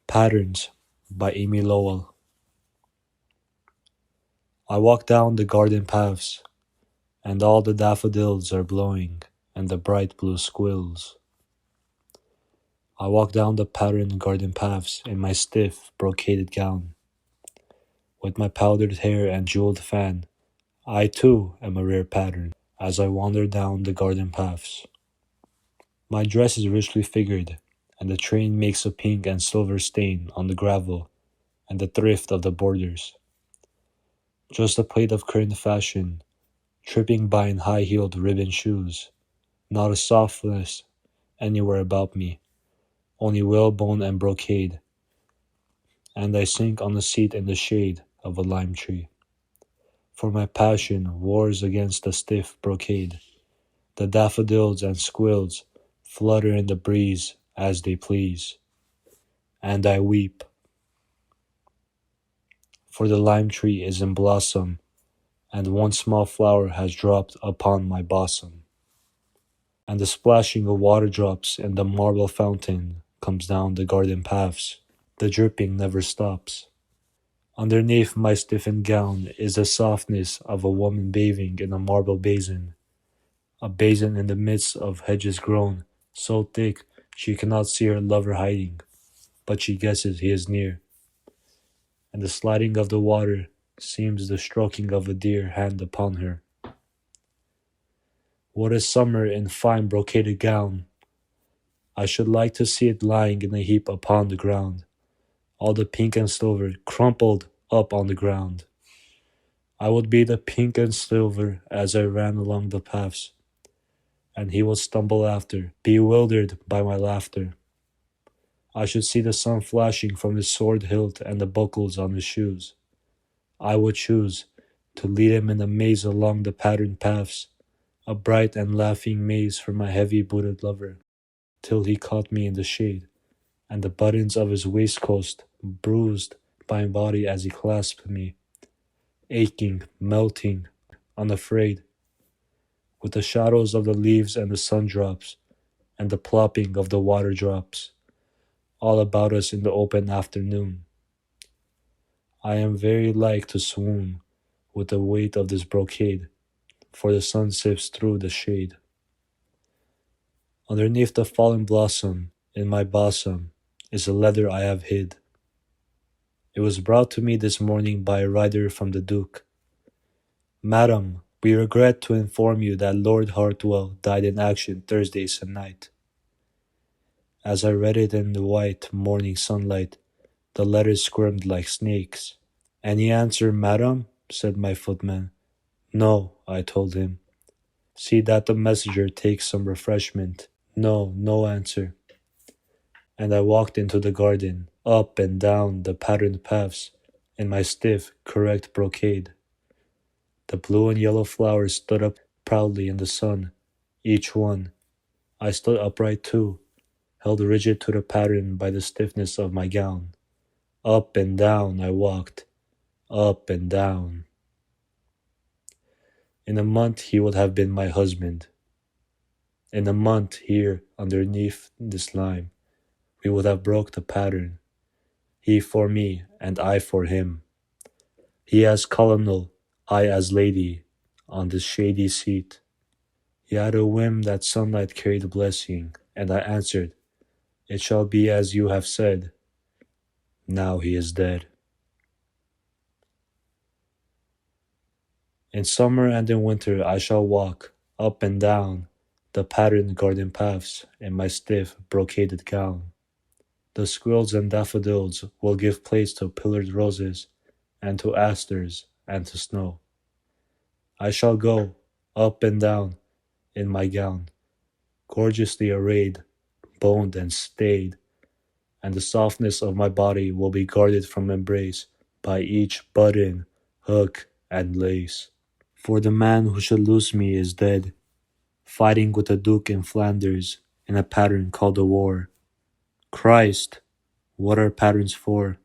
Patterns by Amy Lowell. I walk down the garden paths, and all the daffodils are blowing, and the bright blue squills. I walk down the patterned garden paths in my stiff, brocaded gown. With my powdered hair and jeweled fan, I too am a rare pattern as I wander down the garden paths. My dress is richly figured, and the train makes a pink and silver stain on the gravel and the thrift of the borders. Just a plate of current fashion, tripping by in high-heeled ribbon shoes. Not a softness anywhere about me, only whalebone and brocade, and I sink on a seat in the shade of a lime tree. For my passion wars against the stiff brocade. The daffodils and squills flutter in the breeze as they please, and I weep. For the lime tree is in blossom, and one small flower has dropped upon my bosom. And the splashing of water drops in the marble fountain comes down the garden paths. The dripping never stops. Underneath my stiffened gown is the softness of a woman bathing in a marble basin, a basin in the midst of hedges grown so thick she cannot see her lover hiding, but she guesses he is near. And the sliding of the water seems the stroking of a dear hand upon her. What a summer in fine brocaded gown! I should like to see it lying in a heap upon the ground, all the pink and silver crumpled up on the ground. I would be the pink and silver as I ran along the paths, and he would stumble after, bewildered by my laughter. I should see the sun flashing from his sword hilt and the buckles on his shoes. I would choose to lead him in a maze along the patterned paths, a bright and laughing maze for my heavy-booted lover, till he caught me in the shade, and the buttons of his waistcoat bruised my body as he clasped me, aching, melting, unafraid, with the shadows of the leaves and the sun drops, and the plopping of the water drops, all about us in the open afternoon. I am very like to swoon with the weight of this brocade, for the sun sifts through the shade. Underneath the fallen blossom, in my bosom, is a letter I have hid. It was brought to me this morning by a rider from the Duke. Madam, we regret to inform you that Lord Hartwell died in action Thursday se'nnight. As I read it in the white morning sunlight, the letters squirmed like snakes. Any answer, madam? Said my footman. No, I told him. See that the messenger takes some refreshment. No, no answer. And I walked into the garden, up and down the patterned paths, in my stiff, correct brocade. The blue and yellow flowers stood up proudly in the sun, each one. I stood upright too, held rigid to the pattern by the stiffness of my gown. Up and down I walked, up and down. In a month he would have been my husband. In a month here, underneath this lime, we would have broke the pattern. He for me, and I for him. He as colonel, I as lady, on this shady seat. He had a whim that sunlight carried blessing, and I answered, It shall be as you have said. Now he is dead. In summer and in winter I shall walk, up and down, the patterned garden paths in my stiff, brocaded gown. The squills and daffodils will give place to pillared roses, and to asters, and to snow. I shall go, up and down, in my gown, gorgeously arrayed, boned and stayed, and the softness of my body will be guarded from embrace by each button, hook, and lace. For the man who should lose me is dead, fighting with a duke in Flanders in a pattern called a war. Christ, what are patterns for?